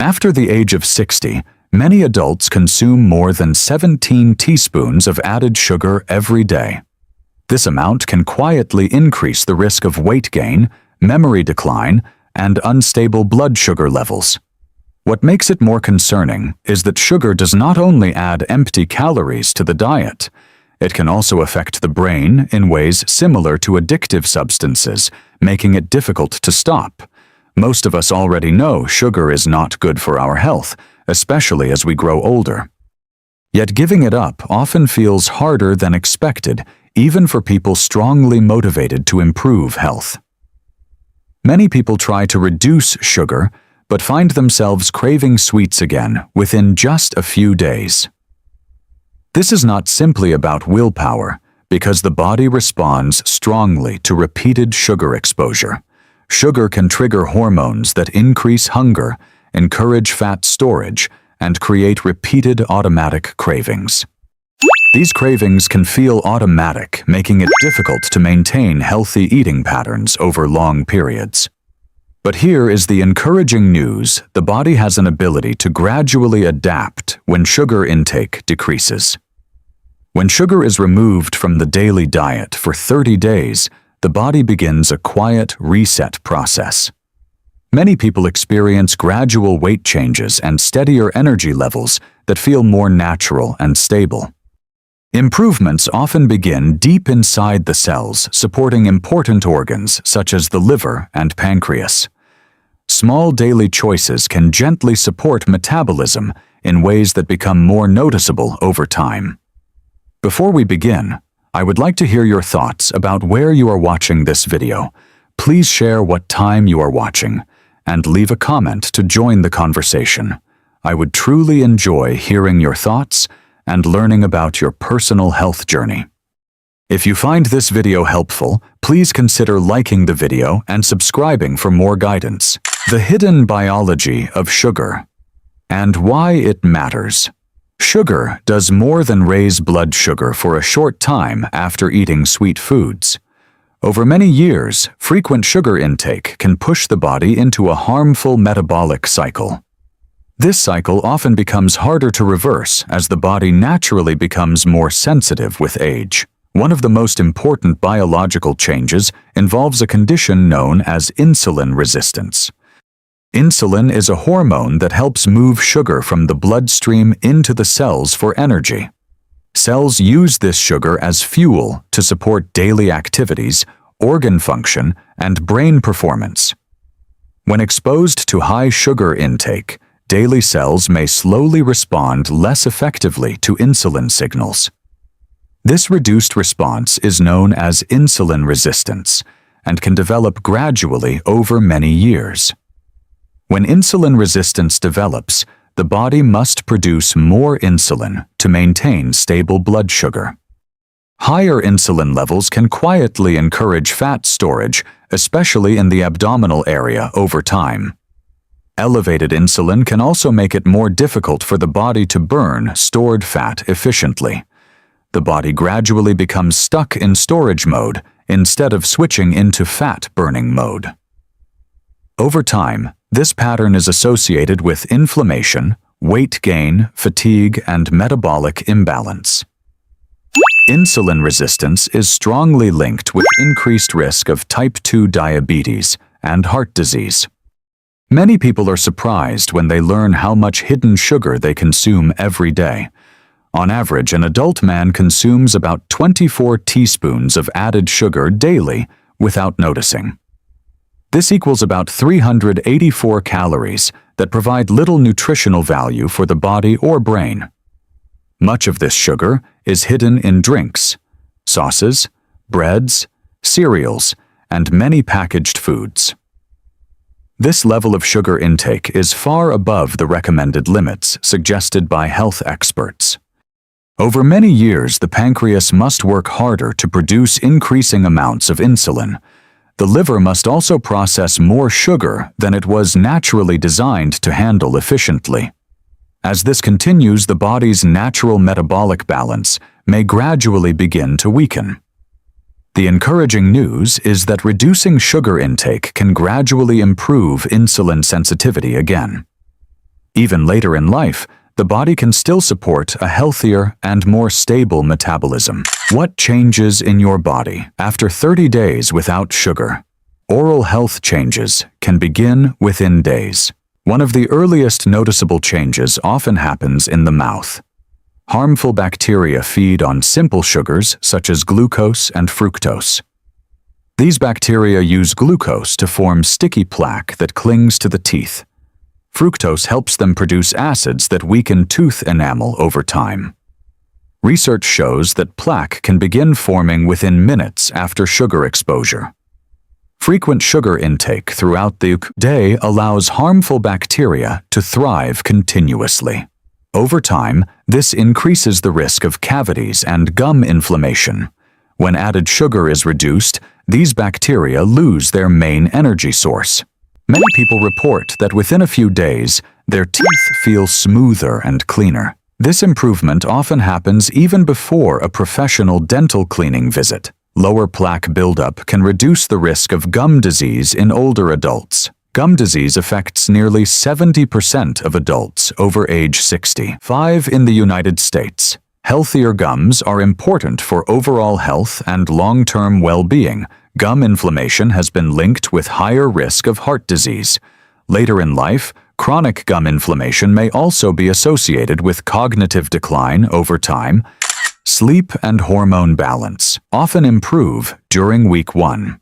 After the age of 60, many adults consume more than 17 teaspoons of added sugar every day. This amount can quietly increase the risk of weight gain, memory decline, and unstable blood sugar levels. What makes it more concerning is that sugar does not only add empty calories to the diet, it can also affect the brain in ways similar to addictive substances, making it difficult to stop. Most of us already know sugar is not good for our health, especially as we grow older. Yet giving it up often feels harder than expected, even for people strongly motivated to improve health. Many people try to reduce sugar, but find themselves craving sweets again within just a few days. This is not simply about willpower, because the body responds strongly to repeated sugar exposure. Sugar can trigger hormones that increase hunger, encourage fat storage, and create repeated automatic cravings. These cravings can feel automatic, making it difficult to maintain healthy eating patterns over long periods. But here is the encouraging news: the body has an ability to gradually adapt when sugar intake decreases. When sugar is removed from the daily diet for 30 days, the body begins a quiet reset process. Many people experience gradual weight changes and steadier energy levels that feel more natural and stable. Improvements often begin deep inside the cells, supporting important organs such as the liver and pancreas. Small daily choices can gently support metabolism in ways that become more noticeable over time. Before we begin, I would like to hear your thoughts about where you are watching this video. Please share what time you are watching, and leave a comment to join the conversation. I would truly enjoy hearing your thoughts and learning about your personal health journey. If you find this video helpful, please consider liking the video and subscribing for more guidance. The hidden biology of sugar and why it matters. Sugar does more than raise blood sugar for a short time after eating sweet foods. Over many years, frequent sugar intake can push the body into a harmful metabolic cycle. This cycle often becomes harder to reverse as the body naturally becomes more sensitive with age. One of the most important biological changes involves a condition known as insulin resistance. Insulin is a hormone that helps move sugar from the bloodstream into the cells for energy. Cells use this sugar as fuel to support daily activities, organ function, and brain performance. When exposed to high sugar intake, daily cells may slowly respond less effectively to insulin signals. This reduced response is known as insulin resistance and can develop gradually over many years. When insulin resistance develops, the body must produce more insulin to maintain stable blood sugar. Higher insulin levels can quietly encourage fat storage, especially in the abdominal area over time. Elevated insulin can also make it more difficult for the body to burn stored fat efficiently. The body gradually becomes stuck in storage mode instead of switching into fat-burning mode. Over time, this pattern is associated with inflammation, weight gain, fatigue, and metabolic imbalance. Insulin resistance is strongly linked with increased risk of type 2 diabetes and heart disease. Many people are surprised when they learn how much hidden sugar they consume every day. On average, an adult man consumes about 24 teaspoons of added sugar daily without noticing. This equals about 384 calories that provide little nutritional value for the body or brain. Much of this sugar is hidden in drinks, sauces, breads, cereals, and many packaged foods. This level of sugar intake is far above the recommended limits suggested by health experts. Over many years, the pancreas must work harder to produce increasing amounts of insulin. The liver must also process more sugar than it was naturally designed to handle efficiently. As this continues, the body's natural metabolic balance may gradually begin to weaken. The encouraging news is that reducing sugar intake can gradually improve insulin sensitivity again. Even later in life, the body can still support a healthier and more stable metabolism. What changes in your body after 30 days without sugar? Oral health changes can begin within days. One of the earliest noticeable changes often happens in the mouth. Harmful bacteria feed on simple sugars such as glucose and fructose. These bacteria use glucose to form sticky plaque that clings to the teeth. Fructose helps them produce acids that weaken tooth enamel over time. Research shows that plaque can begin forming within minutes after sugar exposure. Frequent sugar intake throughout the day allows harmful bacteria to thrive continuously. Over time, this increases the risk of cavities and gum inflammation. When added sugar is reduced, these bacteria lose their main energy source. Many people report that within a few days, their teeth feel smoother and cleaner. This improvement often happens even before a professional dental cleaning visit. Lower plaque buildup can reduce the risk of gum disease in older adults. Gum disease affects nearly 70% of adults over age 65 in the United States. Healthier gums are important for overall health and long-term well-being. Gum inflammation has been linked with higher risk of heart disease. Later in life, chronic gum inflammation may also be associated with cognitive decline over time. Sleep and hormone balance often improve during week 1.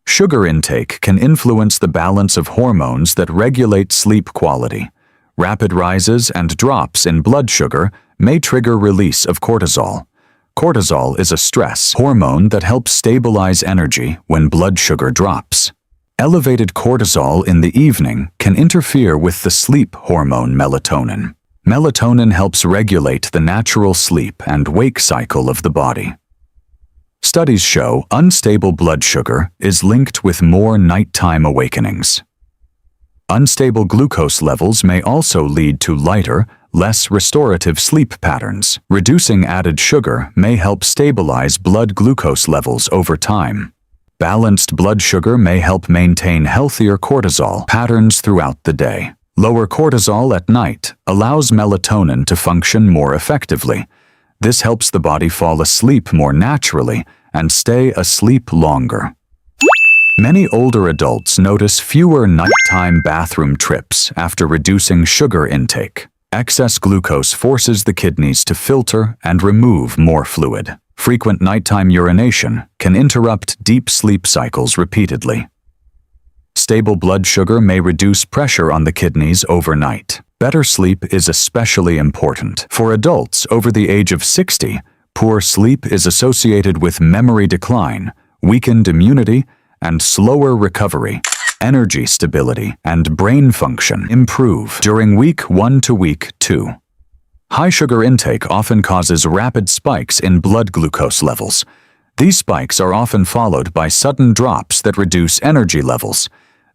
Sugar intake can influence the balance of hormones that regulate sleep quality. Rapid rises and drops in blood sugar may trigger release of cortisol. Cortisol is a stress hormone that helps stabilize energy when blood sugar drops. Elevated cortisol in the evening can interfere with the sleep hormone melatonin. Melatonin helps regulate the natural sleep and wake cycle of the body. Studies show unstable blood sugar is linked with more nighttime awakenings. Unstable glucose levels may also lead to lighter, less restorative sleep patterns. Reducing added sugar may help stabilize blood glucose levels over time. Balanced blood sugar may help maintain healthier cortisol patterns throughout the day. Lower cortisol at night allows melatonin to function more effectively. This helps the body fall asleep more naturally and stay asleep longer. Many older adults notice fewer nighttime bathroom trips after reducing sugar intake. Excess glucose forces the kidneys to filter and remove more fluid. Frequent nighttime urination can interrupt deep sleep cycles repeatedly. Stable blood sugar may reduce pressure on the kidneys overnight. Better sleep is especially important. For adults over the age of 60, poor sleep is associated with memory decline, weakened immunity, and slower recovery. Energy stability and brain function improve during week 1 to week 2. High sugar intake often causes rapid spikes in blood glucose levels. These spikes are often followed by sudden drops that reduce energy levels.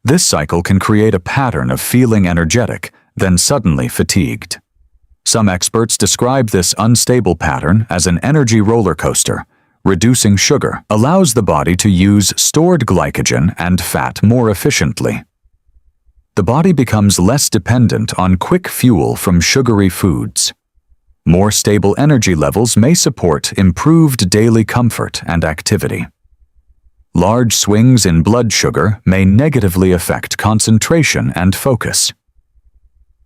This cycle can create a pattern of feeling energetic, then suddenly fatigued. Some experts describe this unstable pattern as an energy roller coaster. Reducing sugar allows the body to use stored glycogen and fat more efficiently. The body becomes less dependent on quick fuel from sugary foods. More stable energy levels may support improved daily comfort and activity. Large swings in blood sugar may negatively affect concentration and focus.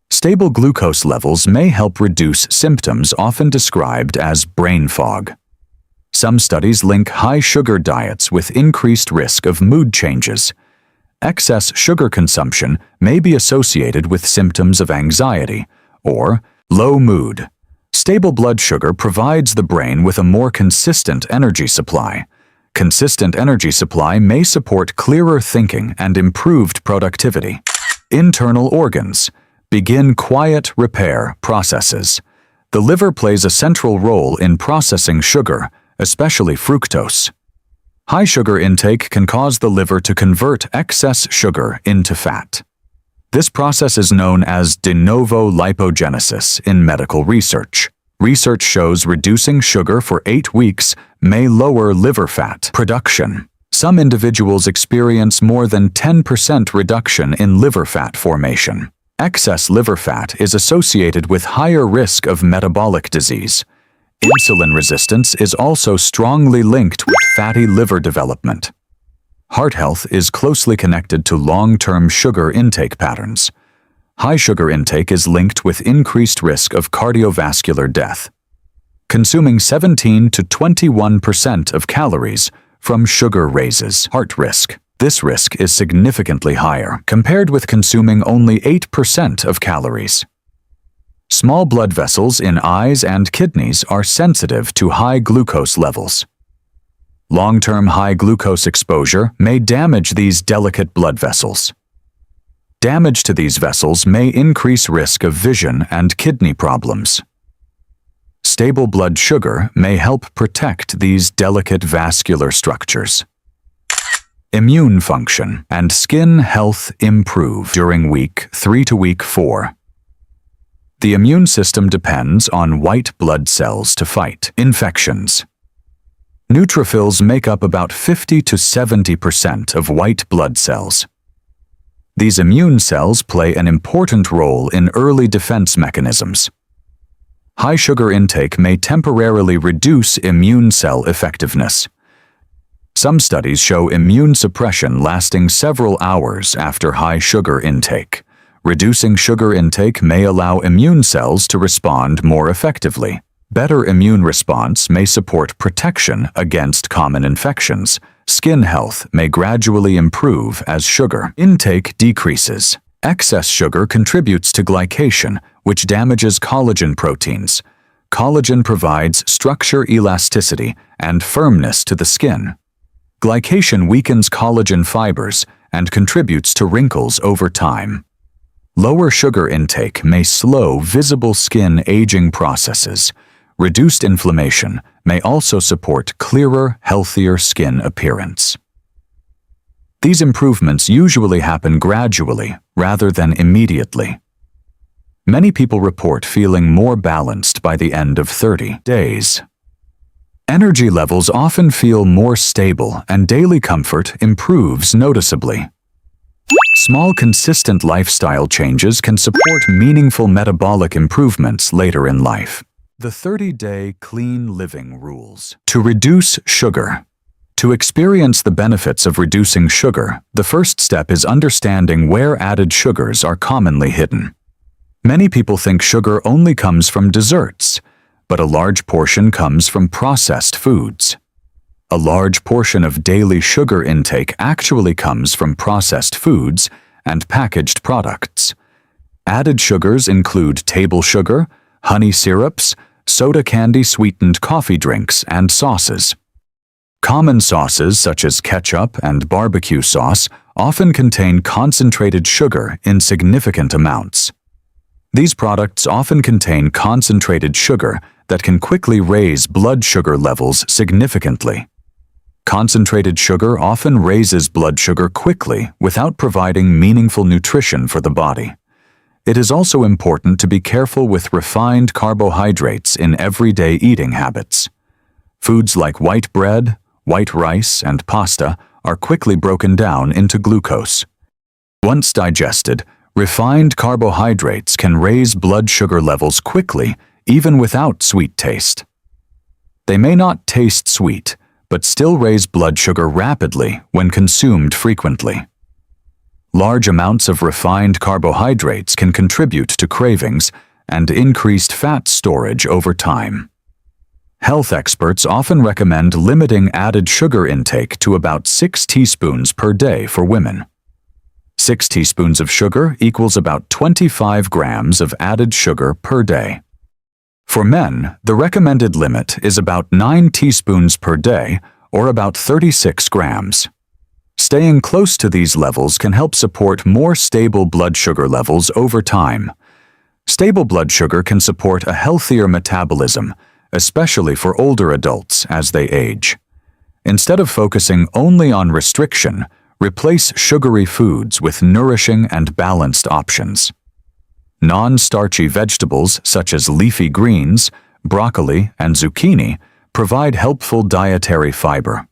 Stable glucose levels may help reduce symptoms often described as brain fog. Some studies link high sugar diets with increased risk of mood changes. Excess sugar consumption may be associated with symptoms of anxiety or low mood. Stable blood sugar provides the brain with a more consistent energy supply. Consistent energy supply may support clearer thinking and improved productivity. Internal organs begin quiet repair processes. The liver plays a central role in processing sugar, especially fructose. High sugar intake can cause the liver to convert excess sugar into fat. This process is known as de novo lipogenesis in medical research. Research shows reducing sugar for 8 weeks may lower liver fat production. Some individuals experience more than 10% reduction in liver fat formation. Excess liver fat is associated with higher risk of metabolic disease. Insulin resistance is also strongly linked with fatty liver development. Heart health is closely connected to long-term sugar intake patterns. High sugar intake is linked with increased risk of cardiovascular death. Consuming 17 to 21% of calories from sugar raises heart risk. This risk is significantly higher compared with consuming only 8% of calories. Small blood vessels in eyes and kidneys are sensitive to high glucose levels. Long-term high glucose exposure may damage these delicate blood vessels. Damage to these vessels may increase risk of vision and kidney problems. Stable blood sugar may help protect these delicate vascular structures. Immune function and skin health improve during week 3 to week 4. The immune system depends on white blood cells to fight infections. Neutrophils make up about 50 to 70% of white blood cells. These immune cells play an important role in early defense mechanisms. High sugar intake may temporarily reduce immune cell effectiveness. Some studies show immune suppression lasting several hours after high sugar intake. Reducing sugar intake may allow immune cells to respond more effectively. Better immune response may support protection against common infections. Skin health may gradually improve as sugar intake decreases. Excess sugar contributes to glycation, which damages collagen proteins. Collagen provides structure, elasticity, and firmness to the skin. Glycation weakens collagen fibers and contributes to wrinkles over time. Lower sugar intake may slow visible skin aging processes. Reduced inflammation may also support clearer, healthier skin appearance. These improvements usually happen gradually rather than immediately. Many people report feeling more balanced by the end of 30 days. Energy levels often feel more stable and daily comfort improves noticeably. Small, consistent lifestyle changes can support meaningful metabolic improvements later in life. The 30-day clean living rules. To reduce sugar. To experience the benefits of reducing sugar, the first step is understanding where added sugars are commonly hidden. Many people think sugar only comes from desserts, but a large portion comes from processed foods. A large portion of daily sugar intake actually comes from processed foods and packaged products. Added sugars include table sugar, honey syrups, soda candy-sweetened coffee drinks, and sauces. Common sauces such as ketchup and barbecue sauce often contain concentrated sugar in significant amounts. These products often contain concentrated sugar that can quickly raise blood sugar levels significantly. Concentrated sugar often raises blood sugar quickly without providing meaningful nutrition for the body. It is also important to be careful with refined carbohydrates in everyday eating habits. Foods like white bread, white rice, and pasta are quickly broken down into glucose. Once digested, refined carbohydrates can raise blood sugar levels quickly, even without sweet taste. They may not taste sweet, but still raise blood sugar rapidly when consumed frequently. Large amounts of refined carbohydrates can contribute to cravings and increased fat storage over time. Health experts often recommend limiting added sugar intake to about 6 teaspoons per day for women. 6 teaspoons of sugar equals about 25 grams of added sugar per day. For men, the recommended limit is about 9 teaspoons per day, or about 36 grams. Staying close to these levels can help support more stable blood sugar levels over time. Stable blood sugar can support a healthier metabolism, especially for older adults as they age. Instead of focusing only on restriction, replace sugary foods with nourishing and balanced options. Non-starchy vegetables such as leafy greens, broccoli, and zucchini provide helpful dietary fiber.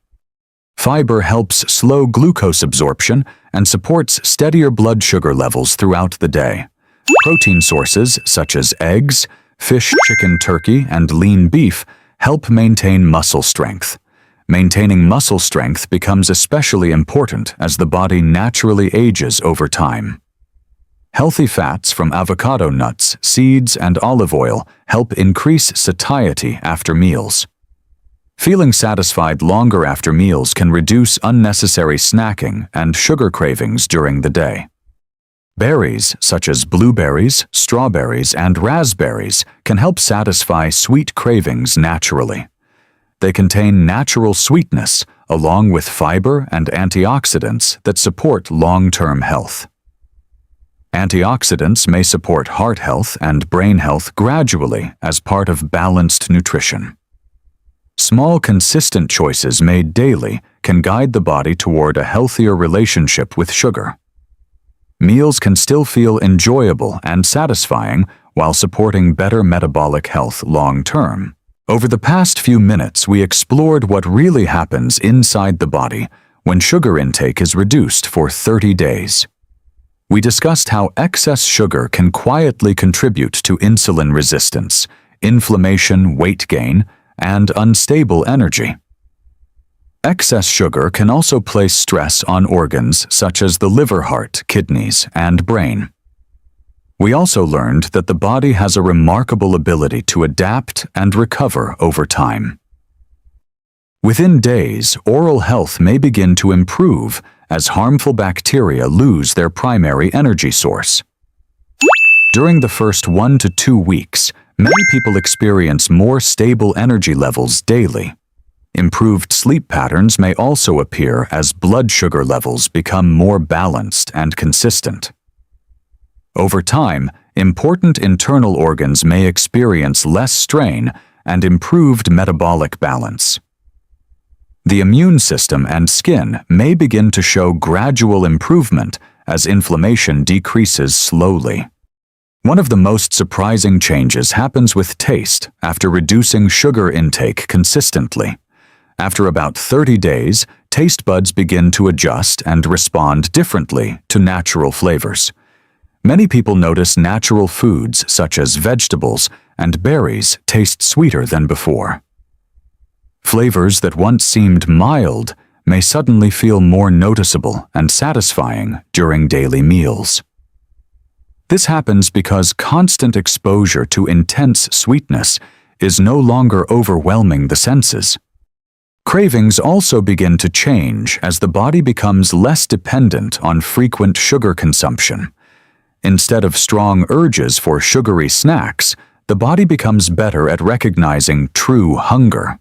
Fiber helps slow glucose absorption and supports steadier blood sugar levels throughout the day. Protein sources such as eggs, fish, chicken, turkey, and lean beef help maintain muscle strength. Maintaining muscle strength becomes especially important as the body naturally ages over time. Healthy fats from avocado nuts, seeds, and olive oil help increase satiety after meals. Feeling satisfied longer after meals can reduce unnecessary snacking and sugar cravings during the day. Berries, such as blueberries, strawberries, and raspberries, can help satisfy sweet cravings naturally. They contain natural sweetness, along with fiber and antioxidants that support long-term health. Antioxidants may support heart health and brain health gradually as part of balanced nutrition. Small, consistent choices made daily can guide the body toward a healthier relationship with sugar. Meals can still feel enjoyable and satisfying while supporting better metabolic health long-term. Over the past few minutes, we explored what really happens inside the body when sugar intake is reduced for 30 days. We discussed how excess sugar can quietly contribute to insulin resistance, inflammation, weight gain, and unstable energy. Excess sugar can also place stress on organs such as the liver, heart, kidneys, and brain. We also learned that the body has a remarkable ability to adapt and recover over time. Within days, oral health may begin to improve as harmful bacteria lose their primary energy source. During the first 1 to 2 weeks, many people experience more stable energy levels daily. Improved sleep patterns may also appear as blood sugar levels become more balanced and consistent. Over time, important internal organs may experience less strain and improved metabolic balance. The immune system and skin may begin to show gradual improvement as inflammation decreases slowly. One of the most surprising changes happens with taste after reducing sugar intake consistently. After about 30 days, taste buds begin to adjust and respond differently to natural flavors. Many people notice natural foods such as vegetables and berries taste sweeter than before. Flavors that once seemed mild may suddenly feel more noticeable and satisfying during daily meals. This happens because constant exposure to intense sweetness is no longer overwhelming the senses. Cravings also begin to change as the body becomes less dependent on frequent sugar consumption. Instead of strong urges for sugary snacks, the body becomes better at recognizing true hunger.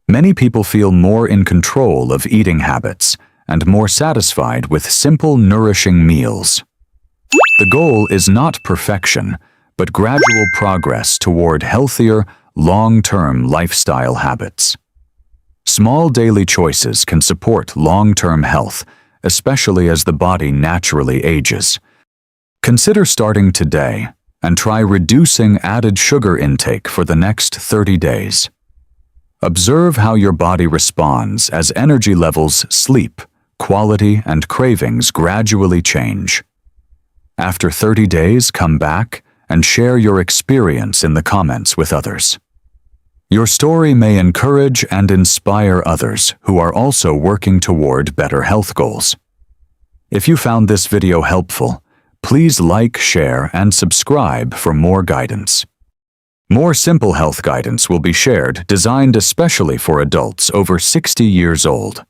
Many people feel more in control of eating habits and more satisfied with simple, nourishing meals. The goal is not perfection, but gradual progress toward healthier, long-term lifestyle habits. Small daily choices can support long-term health, especially as the body naturally ages. Consider starting today and try reducing added sugar intake for the next 30 days. Observe how your body responds as energy levels, sleep, quality, and cravings gradually change. After 30 days, come back and share your experience in the comments with others. Your story may encourage and inspire others who are also working toward better health goals. If you found this video helpful, please like, share, and subscribe for more guidance. More simple health guidance will be shared, designed especially for adults over 60 years old.